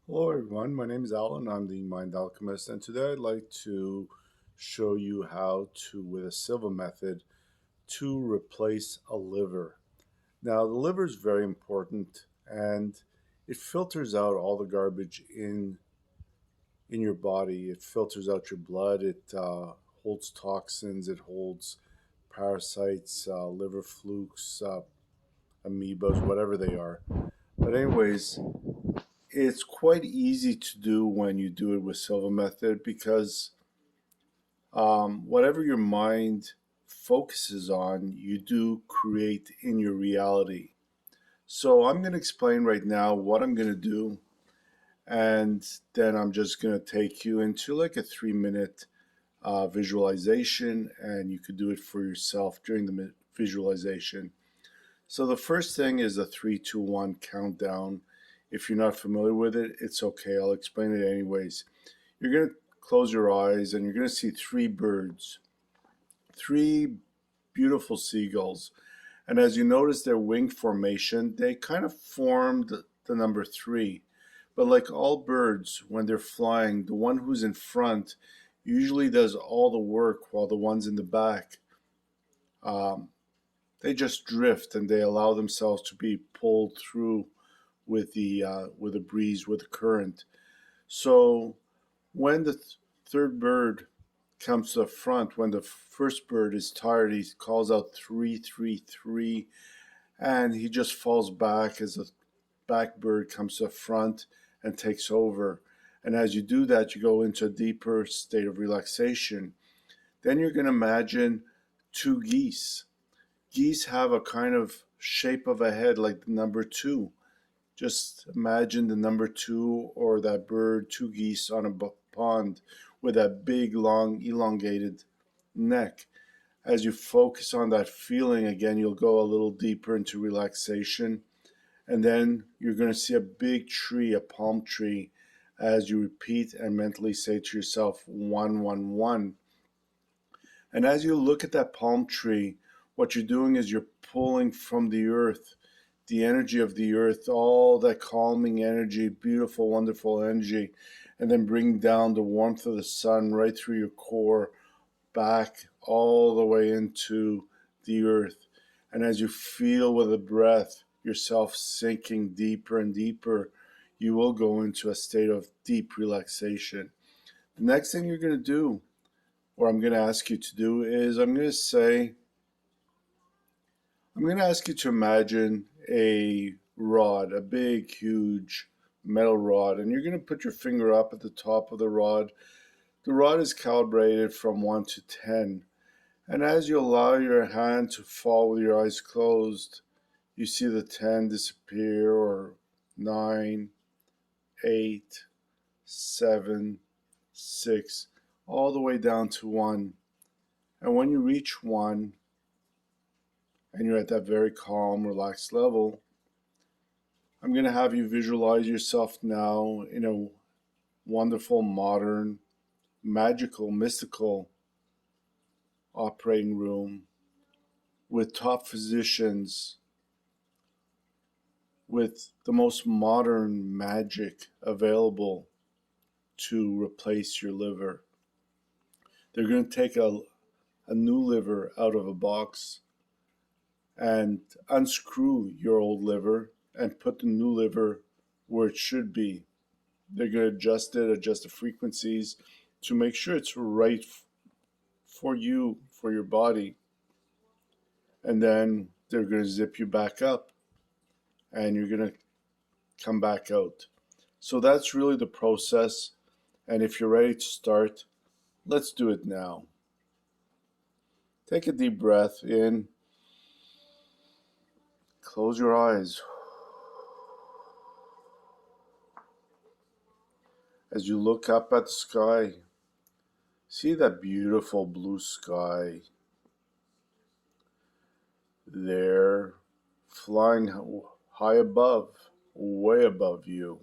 Hello everyone, my name is Allan. I'm the Mind Alchemist, and today I'd like to show you how to, with a Silva method, to replace a liver. Now, the liver is very important, and it filters out all the garbage in your body. It filters out your blood. It holds toxins. It holds parasites, liver flukes, amoebas, whatever they are. But anyways, it's quite easy to do when you do it with Silva method because whatever your mind focuses on, you do create in your reality. So I'm going to explain right now what I'm going to do, and then I'm just going to take you into like a 3 minute visualization, and you could do it for yourself during the visualization. So the first thing is a 3, 2, 1 countdown. If you're not familiar with it, it's okay. I'll explain it anyways. You're going to close your eyes and you're going to see three birds, three beautiful seagulls. And as you notice their wing formation, they kind of formed the number three. But like all birds, when they're flying, the one who's in front usually does all the work while the ones in the back, um, they just drift and they allow themselves to be pulled through with the breeze, with the current. So when the third bird comes to the front, when the first bird is tired, he calls out 3, 3, 3, and he just falls back as the back bird comes to the front and takes over. And as you do that, you go into a deeper state of relaxation. Then you're going to imagine two geese. Geese have a kind of shape of a head like the number two. Just imagine the number two or that bird, two geese on a pond with that big, long, elongated neck. As you focus on that feeling again, you'll go a little deeper into relaxation. And then you're going to see a big tree, a palm tree, as you repeat and mentally say to yourself, 1, 1, 1. And as you look at that palm tree, what you're doing is you're pulling from the earth, the energy of the earth, all that calming energy, beautiful, wonderful energy, and then bring down the warmth of the sun right through your core, back all the way into the earth. And as you feel with the breath yourself sinking deeper and deeper, you will go into a state of deep relaxation. The next thing you're going to do, or I'm going to ask you to do, is I'm going to ask you to imagine a rod, a big, huge metal rod, and you're going to put your finger up at the top of the rod. The rod is calibrated from 1 to 10. And as you allow your hand to fall with your eyes closed, you see the 10 disappear, or 9, 8, 7, 6, all the way down to 1. And when you reach 1, and you're at that very calm, relaxed level, I'm going to have you visualize yourself now in a wonderful, modern, magical, mystical operating room with top physicians, with the most modern magic available to replace your liver. They're going to take a new liver out of a box and unscrew your old liver and put the new liver where it should be. They're going to adjust the frequencies to make sure it's right for you, for your body. And then they're going to zip you back up and you're going to come back out. So that's really the process. And if you're ready to start, let's do it now. Take a deep breath in. Close your eyes. As you look up at the sky, see that beautiful blue sky there, flying high above, way above you.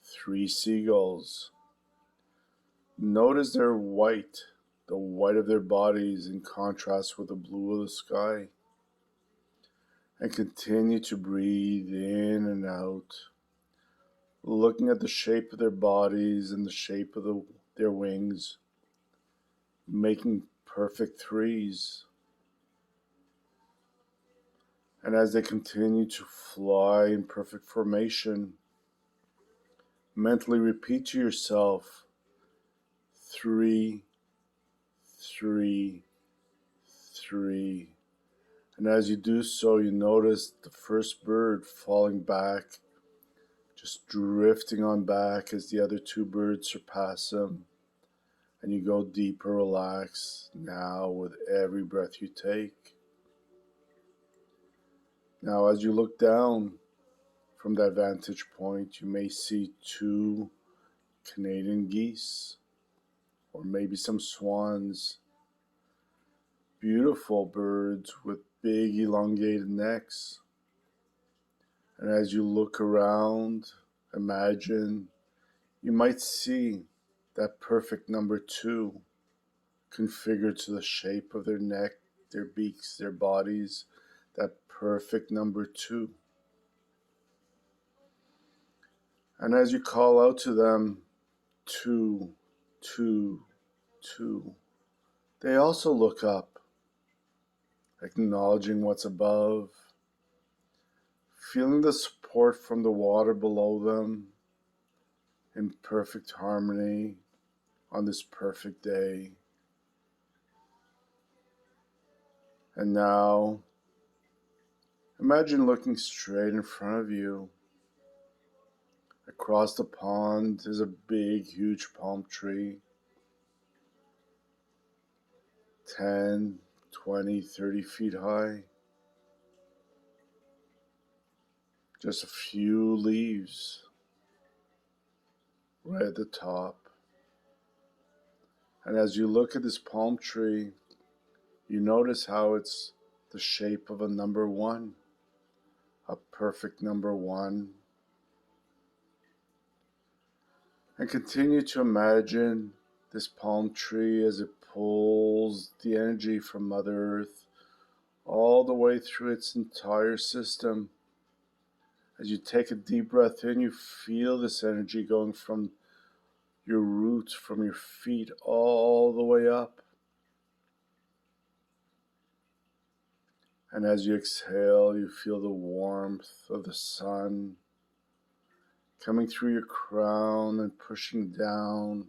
Three seagulls. Notice their white, the white of their bodies in contrast with the blue of the sky. And continue to breathe in and out. looking at the shape of their bodies and the shape of their wings, making perfect threes. And as they continue to fly in perfect formation, mentally repeat to yourself, 3, 3, 3. And as you do so, you notice the first bird falling back, just drifting on back as the other two birds surpass them. And you go deeper, relax now with every breath you take. Now, as you look down from that vantage point, you may see 2 Canadian geese, or maybe some swans. Beautiful birds with big elongated necks. And as you look around, imagine you might see that perfect number 2 configured to the shape of their neck, their beaks, their bodies, that perfect number 2. And as you call out to them, 2, 2, 2, they also look up, acknowledging what's above, feeling the support from the water below them in perfect harmony on this perfect day. And now, imagine looking straight in front of you. Across the pond is a big, huge palm tree, 10, 20, 30 feet high. Just a few leaves right at the top. And as you look at this palm tree, you notice how it's the shape of a number 1, a perfect number 1. And continue to imagine this palm tree as it pulls the energy from Mother Earth all the way through its entire system. As you take a deep breath in, you feel this energy going from your roots, from your feet, all the way up. And as you exhale, you feel the warmth of the sun coming through your crown and pushing down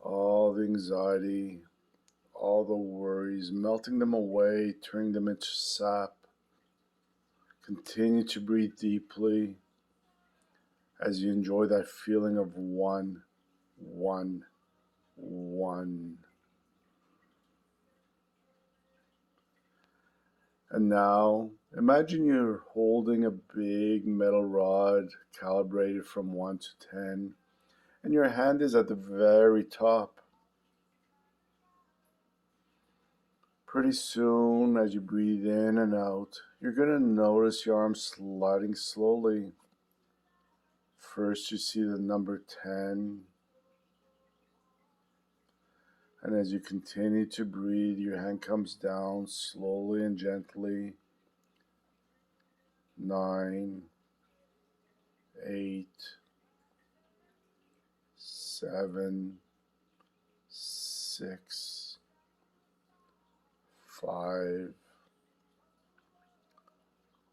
all the anxiety, all the worries, melting them away, turning them into sap. Continue to breathe deeply as you enjoy that feeling of 1, 1, 1. And now, imagine you're holding a big metal rod calibrated from 1 to 10, and your hand is at the very top. Pretty soon, as you breathe in and out, you're going to notice your arms sliding slowly. First, you see the number 10. And as you continue to breathe, your hand comes down slowly and gently. 9, 8, 7, 6, 5,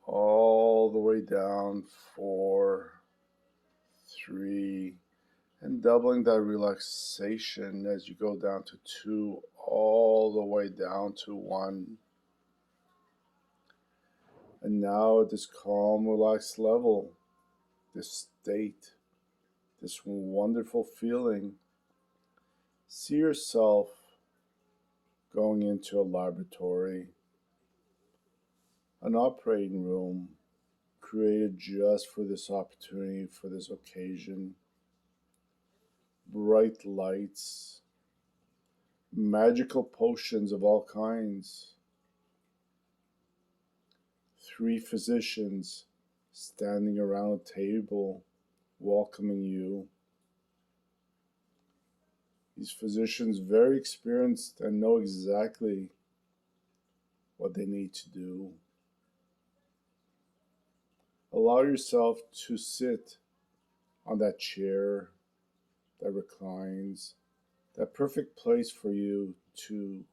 all the way down, 4, 3, and doubling that relaxation as you go down to 2, all the way down to 1. And now at this calm, relaxed level, this state, this wonderful feeling, see yourself going into a laboratory, an operating room created just for this opportunity, for this occasion. Bright lights, magical potions of all kinds. 3 physicians standing around a table welcoming you. These physicians very experienced and know exactly what they need to do. A Allow yourself to sit on that chair that reclines, that perfect place for you to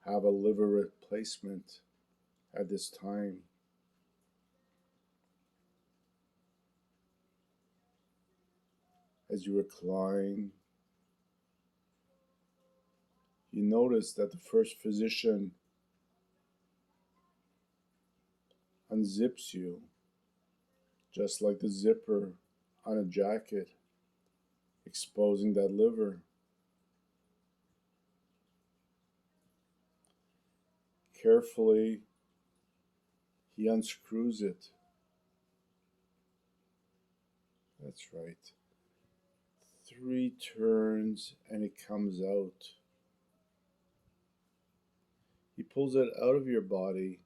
have a liver replacement at this time. As you recline, you notice that the first physician unzips you, just like the zipper on a jacket, exposing that liver. Carefully, he unscrews it. That's right. 3 turns and it comes out. He pulls it out of your body,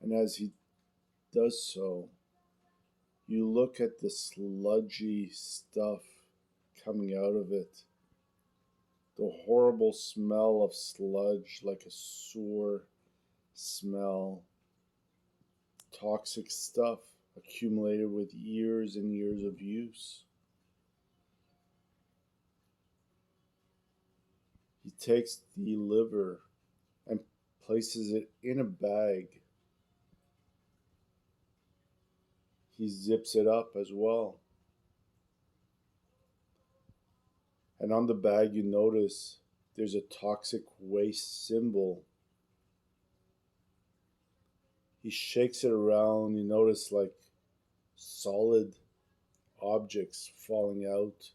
and as he does so, you look at the sludgy stuff coming out of it. The horrible smell of sludge, like a sewer smell. Toxic stuff accumulated with years and years of use. He takes the liver and places it in a bag. He zips it up as well. And on the bag you notice there's a toxic waste symbol. He shakes it around. You notice like solid objects falling out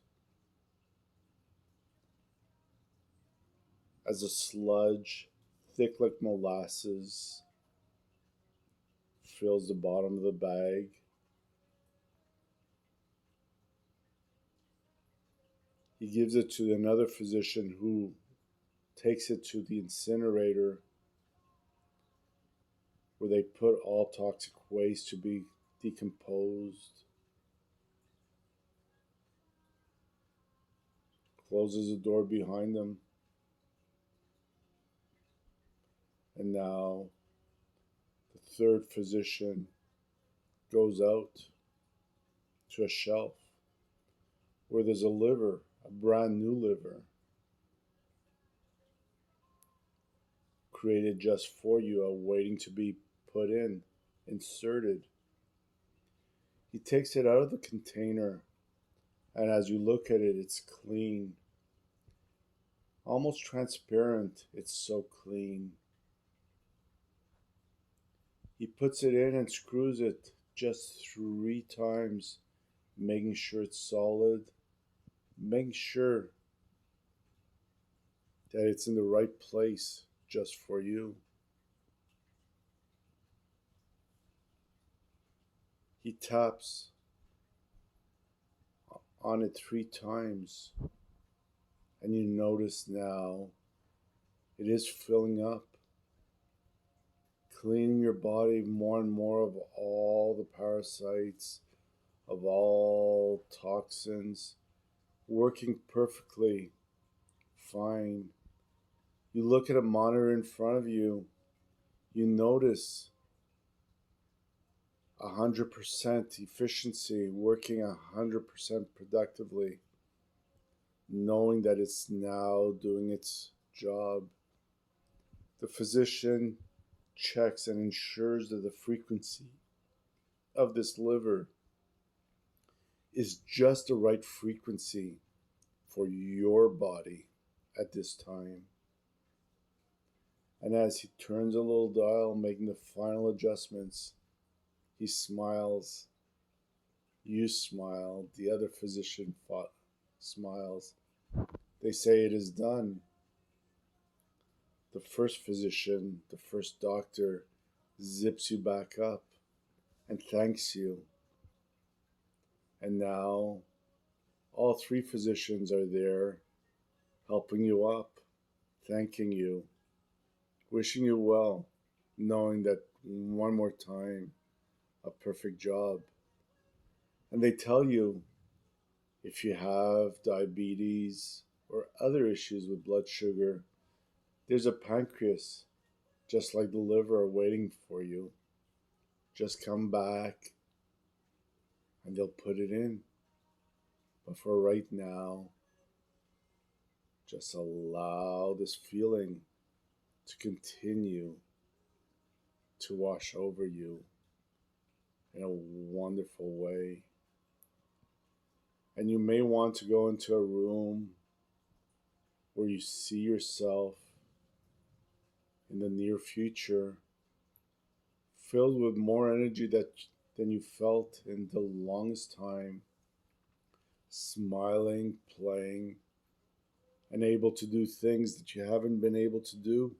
as a sludge, thick like molasses, fills the bottom of the bag. He gives it to another physician who takes it to the incinerator where they put all toxic waste to be decomposed. Closes the door behind them. And now the third physician goes out to a shelf where there's a liver, a brand new liver, created just for you, awaiting to be put in, inserted. He takes it out of the container, and as you look at it, it's clean, almost transparent. It's so clean. He puts it in and screws it just 3 times, making sure it's solid, making sure that it's in the right place just for you. He taps on it 3 times, and you notice now it is filling up, cleaning your body more and more of all the parasites, of all toxins, working perfectly fine. You look at a monitor in front of you, you notice 100% efficiency, working 100% productively, knowing that it's now doing its job. The physician checks and ensures that the frequency of this liver is just the right frequency for your body at this time. And as he turns a little dial, making the final adjustments, he smiles. You smile. The other physician smiles. They say it is done. The first physician, the first doctor, zips you back up and thanks you. And now all 3 physicians are there, helping you up, thanking you, wishing you well, knowing that one more time, a perfect job. And they tell you if you have diabetes or other issues with blood sugar, there's a pancreas, just like the liver, waiting for you. just come back and they'll put it in. But for right now, just allow this feeling to continue to wash over you in a wonderful way. And you may want to go into a room where you see yourself in the near future filled with more energy than you felt in the longest time, smiling, playing, and able to do things that you haven't been able to do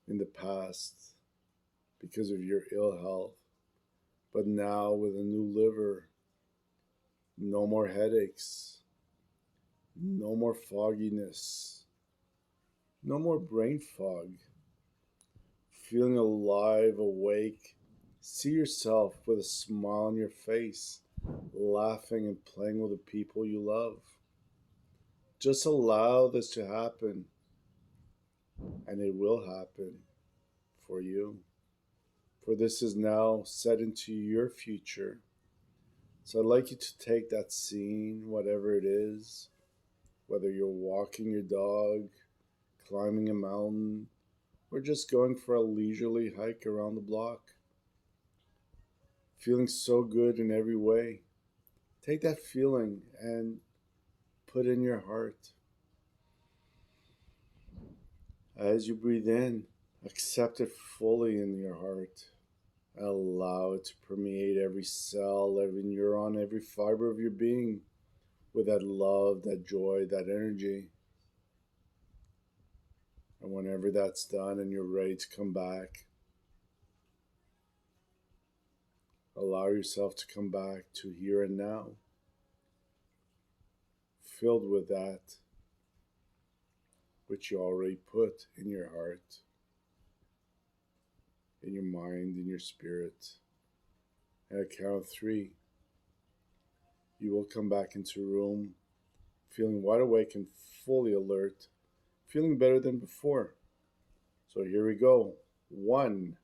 in the past because of your ill health. But now with a new liver, no more headaches, no more fogginess, no more brain fog, feeling alive, awake. See yourself with a smile on your face, laughing and playing with the people you love. Just allow this to happen, and it will happen for you. For this is now set into your future. So I'd like you to take that scene, whatever it is, whether you're walking your dog, climbing a mountain, or just going for a leisurely hike around the block. Feeling so good in every way. Take that feeling and put in your heart. As you breathe in, accept it fully in your heart. Allow it to permeate every cell, every neuron, every fiber of your being with that love, that joy, that energy. And whenever that's done and you're ready to come back, allow yourself to come back to here and now, filled with that which you already put in your heart, in your mind, in your spirit. At a count of 3, you will come back into a room feeling wide awake and fully alert, feeling better than before. So here we go. 1,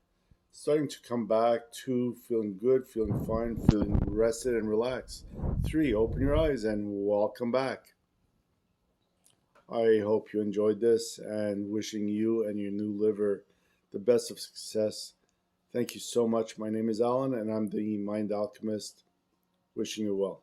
starting to come back. 2, feeling good, feeling fine, feeling rested and relaxed. 3, open your eyes and welcome back. I hope you enjoyed this, and wishing you and your new liver the best of success. Thank you so much. My name is Allan, and I'm the Mind Alchemist. Wishing you well.